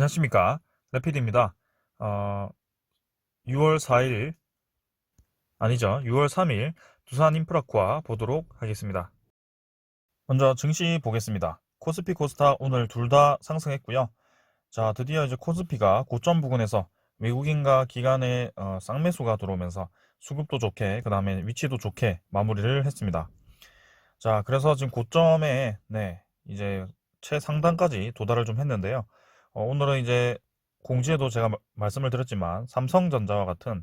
안녕하십니까. 레피드입니다. 6월 4일, 아니죠. 6월 3일 두산인프라코아 보도록 하겠습니다. 먼저 증시 보겠습니다. 코스피 코스닥 오늘 둘 다 상승했고요. 자, 드디어 이제 코스피가 고점 부근에서 외국인과 기관의 쌍매수가 들어오면서 수급도 좋게, 그 다음에 위치도 좋게 마무리를 했습니다. 자, 그래서 지금 고점에, 이제 최상단까지 도달을 좀 했는데요. 오늘은 이제 공지에도 제가 말씀을 드렸지만 삼성전자와 같은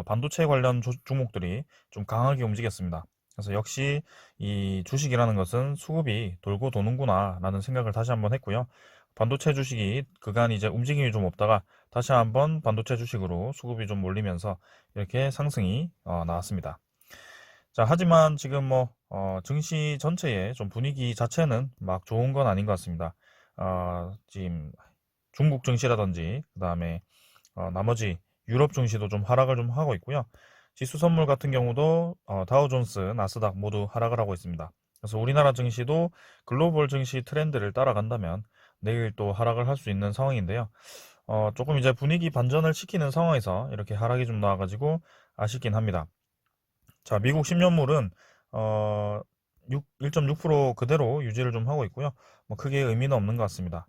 반도체 관련 종목들이 좀 강하게 움직였습니다. 그래서 역시 이 주식이라는 것은 수급이 돌고 도는구나 라는 생각을 다시 한번 했고요. 반도체 주식이 그간 이제 움직임이 좀 없다가 다시 한번 반도체 주식으로 수급이 좀 몰리면서 이렇게 상승이 나왔습니다. 자, 하지만 지금 증시 전체의 좀 분위기 자체는 막 좋은 건 아닌 것 같습니다. 지금 중국 증시라든지, 그 다음에 나머지 유럽 증시도 좀 하락을 좀 하고 있고요. 지수 선물 같은 경우도 다우존스, 나스닥 모두 하락을 하고 있습니다. 그래서 우리나라 증시도 글로벌 증시 트렌드를 따라간다면 내일 또 하락을 할 수 있는 상황인데요. 조금 이제 분위기 반전을 시키는 상황에서 이렇게 하락이 좀 나와가지고 아쉽긴 합니다. 자, 미국 10년물은 1.6% 그대로 유지를 좀 하고 있고요. 뭐 크게 의미는 없는 것 같습니다.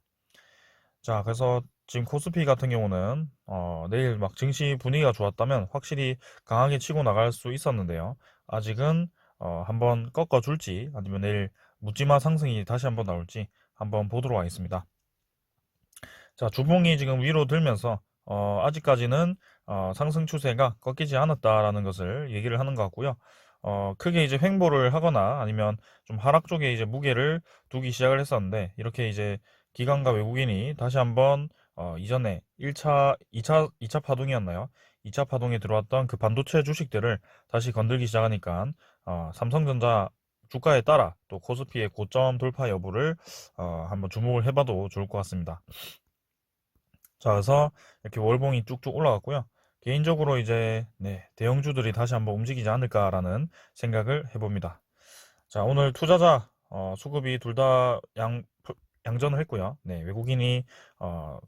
자, 그래서 지금 코스피 같은 경우는 내일 막 증시 분위기가 좋았다면 확실히 강하게 치고 나갈 수 있었는데요. 아직은 한번 꺾어줄지 아니면 내일 묻지마 상승이 다시 한번 나올지 한번 보도록 하겠습니다. 자, 주봉이 지금 위로 들면서 아직까지는 상승 추세가 꺾이지 않았다라는 것을 얘기를 하는 것 같고요. 크게 이제 횡보를 하거나 아니면 좀 하락 쪽에 이제 무게를 두기 시작을 했었는데 이렇게 이제 기관과 외국인이 다시 한번 이전에 1차, 2차 파동이었나요? 2차 파동에 들어왔던 그 반도체 주식들을 다시 건들기 시작하니까 삼성전자 주가에 따라 또 코스피의 고점 돌파 여부를 한번 주목을 해봐도 좋을 것 같습니다. 자, 그래서 이렇게 월봉이 쭉쭉 올라갔고요. 개인적으로 이제 대형주들이 다시 한번 움직이지 않을까라는 생각을 해봅니다. 자, 오늘 투자자 수급이 둘 다 양전을 했고요. 외국인이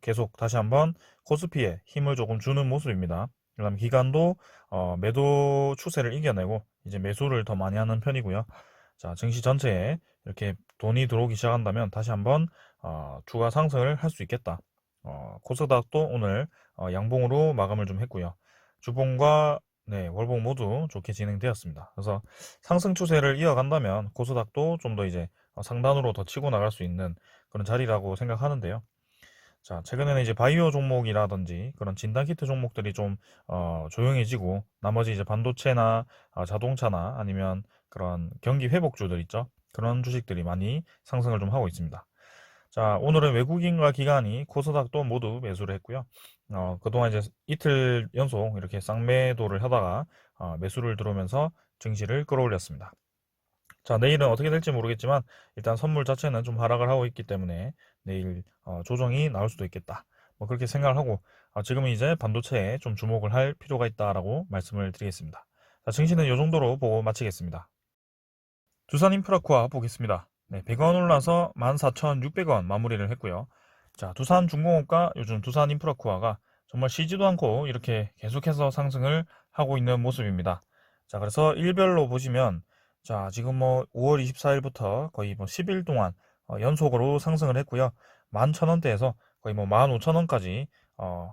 계속 다시 한번 코스피에 힘을 조금 주는 모습입니다. 그다음 기관도 매도 추세를 이겨내고 이제 매수를 더 많이 하는 편이고요. 자, 증시 전체에 이렇게 돈이 들어오기 시작한다면 다시 한번 추가 상승을 할 수 있겠다. 코스닥도 오늘 양봉으로 마감을 좀 했고요. 주봉과 월봉 모두 좋게 진행되었습니다. 그래서 상승 추세를 이어간다면 코스닥도 좀 더 이제 상단으로 더 치고 나갈 수 있는 그런 자리라고 생각하는데요. 자, 최근에는 이제 바이오 종목이라든지 그런 진단키트 종목들이 좀 조용해지고 나머지 이제 반도체나 자동차나 아니면 그런 경기 회복주들 있죠. 그런 주식들이 많이 상승을 좀 하고 있습니다. 자, 오늘은 외국인과 기관이 코스닥도 모두 매수를 했고요. 그동안 이제 이틀 연속 이렇게 쌍매도를 하다가 매수를 들어오면서 증시를 끌어올렸습니다. 자, 내일은 어떻게 될지 모르겠지만 일단 선물 자체는 좀 하락을 하고 있기 때문에 내일 조정이 나올 수도 있겠다. 뭐 그렇게 생각을 하고 지금은 이제 반도체에 좀 주목을 할 필요가 있다라고 말씀을 드리겠습니다. 자, 증시는 이 정도로 보고 마치겠습니다. 두산인프라코아 보겠습니다. 100원 올라서 14,600원 마무리를 했고요. 자, 두산중공업과 요즘 두산인프라코아가 정말 쉬지도 않고 이렇게 계속해서 상승을 하고 있는 모습입니다. 자, 그래서 일별로 보시면 자, 지금 뭐 5월 24일부터 거의 뭐 10일 동안 연속으로 상승을 했고요. 11,000원대에서 거의 뭐 15,000원까지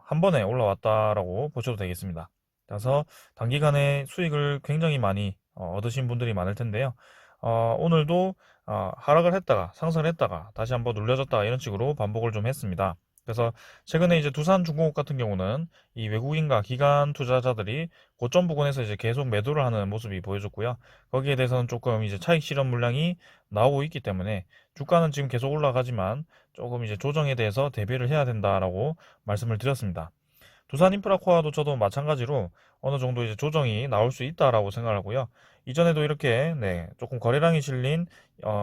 한 번에 올라왔다라고 보셔도 되겠습니다. 그래서 단기간에 수익을 굉장히 많이 얻으신 분들이 많을 텐데요. 오늘도 하락을 했다가 상승을 했다가 다시 한번 눌려졌다가 이런 식으로 반복을 좀 했습니다. 그래서 최근에 이제 두산중공업 같은 경우는 이 외국인과 기관 투자자들이 고점 부근에서 이제 계속 매도를 하는 모습이 보여졌고요. 거기에 대해서는 조금 이제 차익 실현 물량이 나오고 있기 때문에 주가는 지금 계속 올라가지만 조금 이제 조정에 대해서 대비를 해야 된다라고 말씀을 드렸습니다. 두산인프라코아도 저도 마찬가지로 어느 정도 이제 조정이 나올 수 있다라고 생각하고요. 이전에도 이렇게 조금 거래량이 실린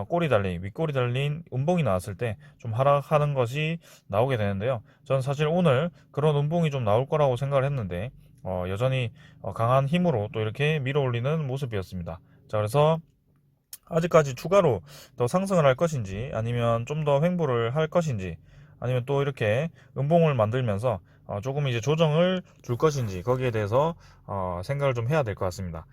꼬리 달린 윗꼬리 달린 음봉이 나왔을 때 좀 하락하는 것이 나오게 되는데요. 저는 사실 오늘 그런 음봉이 좀 나올 거라고 생각을 했는데 여전히 강한 힘으로 또 이렇게 밀어올리는 모습이었습니다. 자, 그래서 아직까지 추가로 더 상승을 할 것인지 아니면 좀 더 횡보를 할 것인지 아니면 또 이렇게 음봉을 만들면서 조금 이제 조정을 줄 것인지 거기에 대해서 생각을 좀 해야 될 것 같습니다.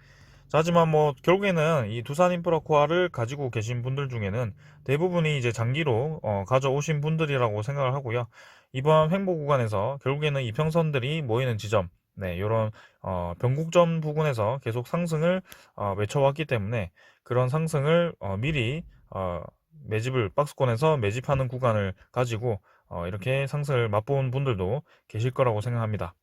자, 하지만 뭐 결국에는 이 두산 인프라코아를 가지고 계신 분들 중에는 대부분이 이제 장기로 가져오신 분들이라고 생각을 하고요. 이번 횡보 구간에서 결국에는 이평선들이 모이는 지점, 네, 요런 변곡점 부근에서 계속 상승을 외쳐왔기 때문에 그런 상승을 미리 매집을 박스권에서 매집하는 구간을 가지고 이렇게 상승을 맛본 분들도 계실 거라고 생각합니다.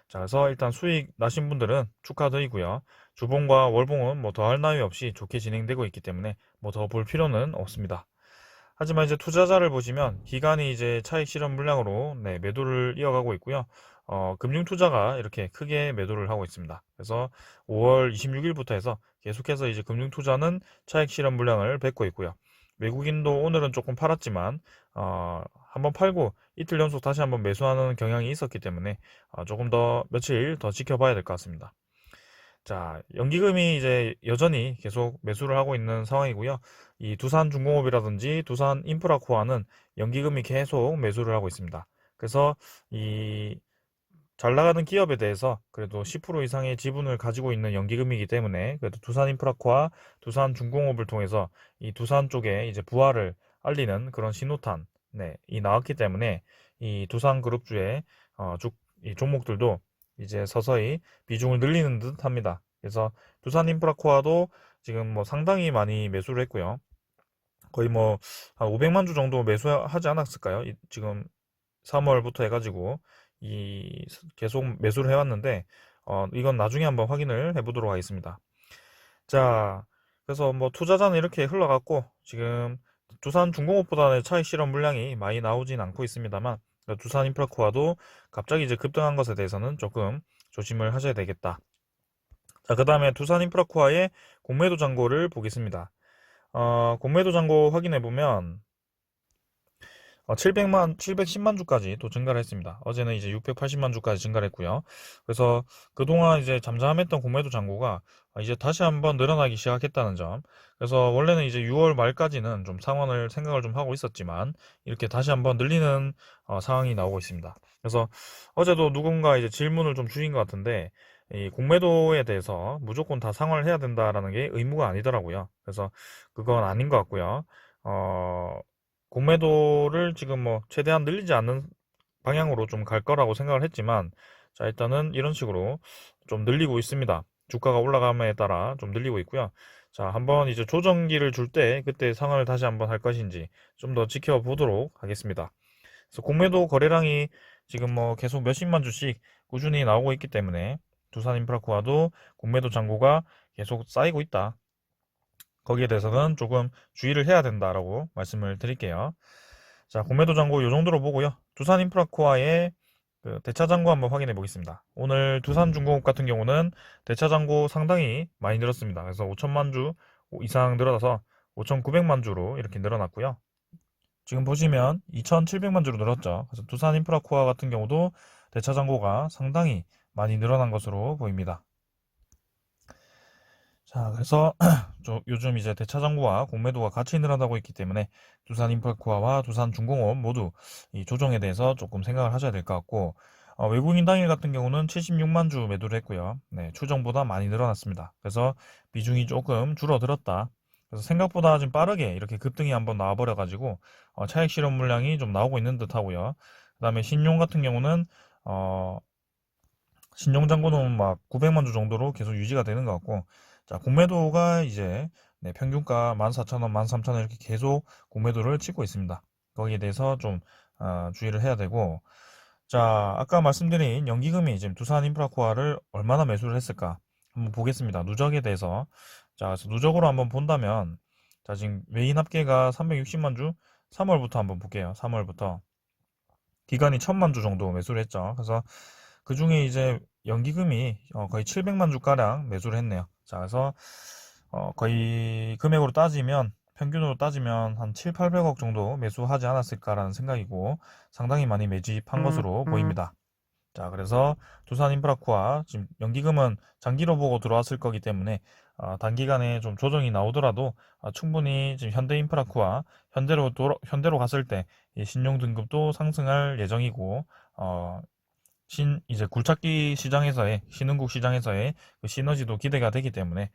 자, 그래서 일단 수익 나신 분들은 축하드리고요. 주봉과 월봉은 뭐 더할 나위 없이 좋게 진행되고 있기 때문에 뭐 더 볼 필요는 없습니다. 하지만 이제 투자자를 보시면 기관이 이제 차익 실현 물량으로 네, 매도를 이어가고 있고요. 금융 투자가 이렇게 크게 매도를 하고 있습니다. 그래서 5월 26일부터 해서 계속해서 이제 금융 투자는 차익 실현 물량을 뱉고 있고요. 외국인도 오늘은 조금 팔았지만 한번 팔고 이틀 연속 다시 한번 매수하는 경향이 있었기 때문에 조금 더 며칠 더 지켜봐야 될 것 같습니다. 자, 연기금이 이제 여전히 계속 매수를 하고 있는 상황이고요. 이 두산중공업이라든지 두산인프라코아는 연기금이 계속 매수를 하고 있습니다. 그래서 이 잘 나가는 기업에 대해서 그래도 10% 이상의 지분을 가지고 있는 연기금이기 때문에 그래도 두산인프라코아, 두산중공업을 통해서 이 두산 쪽에 이제 부활을 알리는 그런 신호탄, 네, 이 나왔기 때문에 이 두산그룹주의 이 종목들도 이제 서서히 비중을 늘리는 듯 합니다. 그래서 두산인프라코아도 지금 뭐 상당히 많이 매수를 했고요. 거의 뭐 한 500만 주 정도 매수하지 않았을까요? 지금 3월부터 해가지고 계속 매수를 해왔는데 이건 나중에 한번 확인을 해보도록 하겠습니다. 자, 그래서 뭐 투자자는 이렇게 흘러갔고 지금 두산중공업보다는 차익 실현 물량이 많이 나오진 않고 있습니다만 두산인프라코아도 갑자기 이제 급등한 것에 대해서는 조금 조심을 하셔야 되겠다. 자, 그 다음에 두산인프라코아의 공매도 잔고를 보겠습니다. 공매도 잔고 확인해 보면 710만 주까지 또 증가를 했습니다. 어제는 이제 680만 주까지 증가를 했고요. 그래서 그동안 이제 잠잠했던 공매도 잔고가 이제 다시 한번 늘어나기 시작했다는 점. 그래서 원래는 이제 6월 말까지는 좀 상황을 생각을 좀 하고 있었지만 이렇게 다시 한번 늘리는 상황이 나오고 있습니다. 그래서 어제도 누군가 이제 질문을 좀 주신 것 같은데 이 공매도에 대해서 무조건 다 상환을 해야 된다라는 게 의무가 아니더라고요. 그래서 그건 아닌 것 같고요. 공매도를 지금 뭐 최대한 늘리지 않는 방향으로 좀 갈 거라고 생각을 했지만 자, 일단은 이런 식으로 좀 늘리고 있습니다. 주가가 올라감에 따라 좀 늘리고 있고요. 자, 한번 이제 조정기를 줄 때 그때 상황을 다시 한번 할 것인지 좀 더 지켜보도록 하겠습니다. 그래서 공매도 거래량이 지금 뭐 계속 몇십만 주씩 꾸준히 나오고 있기 때문에 두산인프라코아도 공매도 잔고가 계속 쌓이고 있다. 거기에 대해서는 조금 주의를 해야 된다라고 말씀을 드릴게요. 자, 공매도 잔고 이 정도로 보고요. 두산인프라코아의 그 대차잔고 한번 확인해 보겠습니다. 오늘 두산중공업 같은 경우는 대차잔고 상당히 많이 늘었습니다. 그래서 5천만 주 이상 늘어서 5,900만 주로 이렇게 늘어났고요. 지금 보시면 2,700만 주로 늘었죠. 그래서 두산인프라코아 같은 경우도 대차잔고가 상당히 많이 늘어난 것으로 보입니다. 자, 그래서 요즘 이제 대차장고와 공매도가 같이 늘어나고 있기 때문에 두산인프라코아와 두산중공업 모두 이 조정에 대해서 조금 생각을 하셔야 될 것 같고 외국인 당일 같은 경우는 76만 주 매도를 했고요. 네, 추정보다 많이 늘어났습니다. 그래서 비중이 조금 줄어들었다. 그래서 생각보다 좀 빠르게 이렇게 급등이 한번 나와버려가지고 차익 실현 물량이 좀 나오고 있는 듯 하고요. 그 다음에 신용 같은 경우는 신용잔고는 막 900만 주 정도로 계속 유지가 되는 것 같고, 자, 공매도가 이제 네, 평균가 14,000원, 13,000원 이렇게 계속 공매도를 치고 있습니다. 거기에 대해서 좀 주의를 해야 되고, 자, 아까 말씀드린 연기금이 지금 두산인프라코아를 얼마나 매수를 했을까 한번 보겠습니다. 누적에 대해서. 자, 그래서 누적으로 한번 본다면, 자, 지금 외인 합계가 360만 주, 3월부터 한번 볼게요. 3월부터. 기간이 1000만 주 정도 매수를 했죠. 그래서 그 중에 이제 연기금이 거의 700만 주가량 매수를 했네요. 자, 그래서 거의 금액으로 따지면 평균으로 따지면 한 7, 800억 정도 매수하지 않았을까라는 생각이고 상당히 많이 매집한 것으로 보입니다. 자, 그래서 두산인프라코아 지금 연기금은 장기로 보고 들어왔을 거기 때문에 단기간에 좀 조정이 나오더라도 충분히 지금 현대인프라크와 현대로 갔을 때 이 신용 등급도 상승할 예정이고 이제 굴착기 시장에서의 신흥국 시장에서의 그 시너지도 기대가 되기 때문에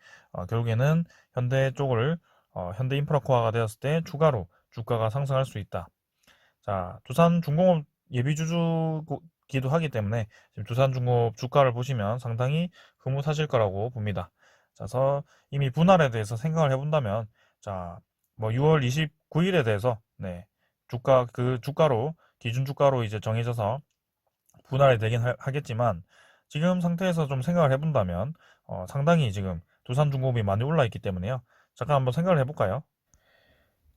결국에는 현대 쪽을 현대인프라코어가 되었을 때 추가로 주가가 상승할 수 있다. 자, 두산중공업 예비주주기도 하기 때문에 지금 두산중공업 주가를 보시면 상당히 흐뭇하실 거라고 봅니다. 그래서 이미 분할에 대해서 생각을 해본다면, 자, 뭐 6월 29일에 대해서 그 주가로 기준 주가로 이제 정해져서 분할이 되긴 하겠지만 지금 상태에서 좀 생각을 해본다면 상당히 지금 두산중공업이 많이 올라 있기 때문에요. 잠깐 한번 생각을 해볼까요?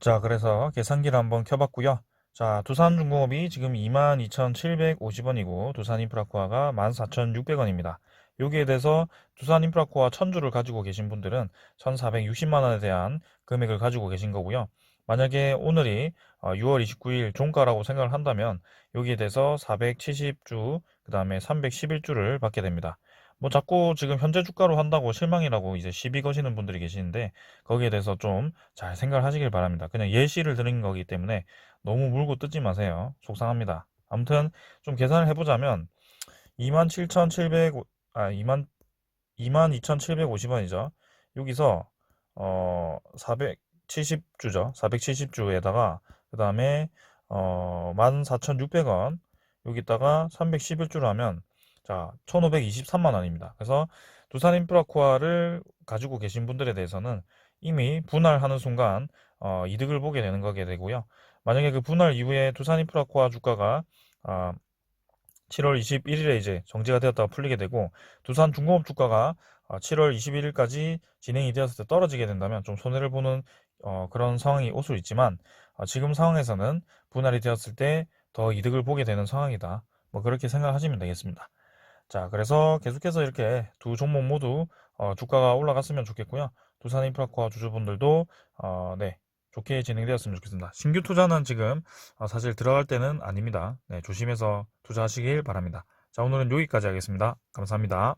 자, 그래서 계산기를 한번 켜봤고요. 자, 두산중공업이 지금 22,750원이고 두산인프라코아가 14,600원입니다. 여기에 대해서 두산인프라코아 1000주를 가지고 계신 분들은 1,460만 원에 대한 금액을 가지고 계신 거고요. 만약에 오늘이 6월 29일 종가라고 생각을 한다면 여기에 대해서 470주, 그 다음에 311주를 받게 됩니다. 뭐 자꾸 지금 현재 주가로 한다고 실망이라고 이제 시비 거시는 분들이 계시는데 거기에 대해서 좀 잘 생각을 하시길 바랍니다. 그냥 예시를 드린 거기 때문에 너무 물고 뜯지 마세요. 속상합니다. 아무튼 좀 계산을 해보자면 27,700, 22,750원이죠. 여기서 470주죠. 470주에다가 그 다음에 14,600원 여기다가 311주를 하면 자 1,523만 원입니다. 그래서 두산인프라코아를 가지고 계신 분들에 대해서는 이미 분할하는 순간 이득을 보게 되는 거게 되고요. 만약에 그 분할 이후에 두산인프라코아 주가가 7월 21일에 이제 정지가 되었다가 풀리게 되고 두산중공업 주가가 7월 21일까지 진행이 되었을 때 떨어지게 된다면 좀 손해를 보는 그런 상황이 올 수 있지만 지금 상황에서는 분할이 되었을 때 더 이득을 보게 되는 상황이다. 뭐 그렇게 생각하시면 되겠습니다. 자, 그래서 계속해서 이렇게 두 종목 모두 주가가 올라갔으면 좋겠고요. 두산인프라코아 주주분들도 좋게 진행되었으면 좋겠습니다. 신규 투자는 지금 사실 들어갈 때는 아닙니다. 네, 조심해서 투자하시길 바랍니다. 자, 오늘은 여기까지 하겠습니다. 감사합니다.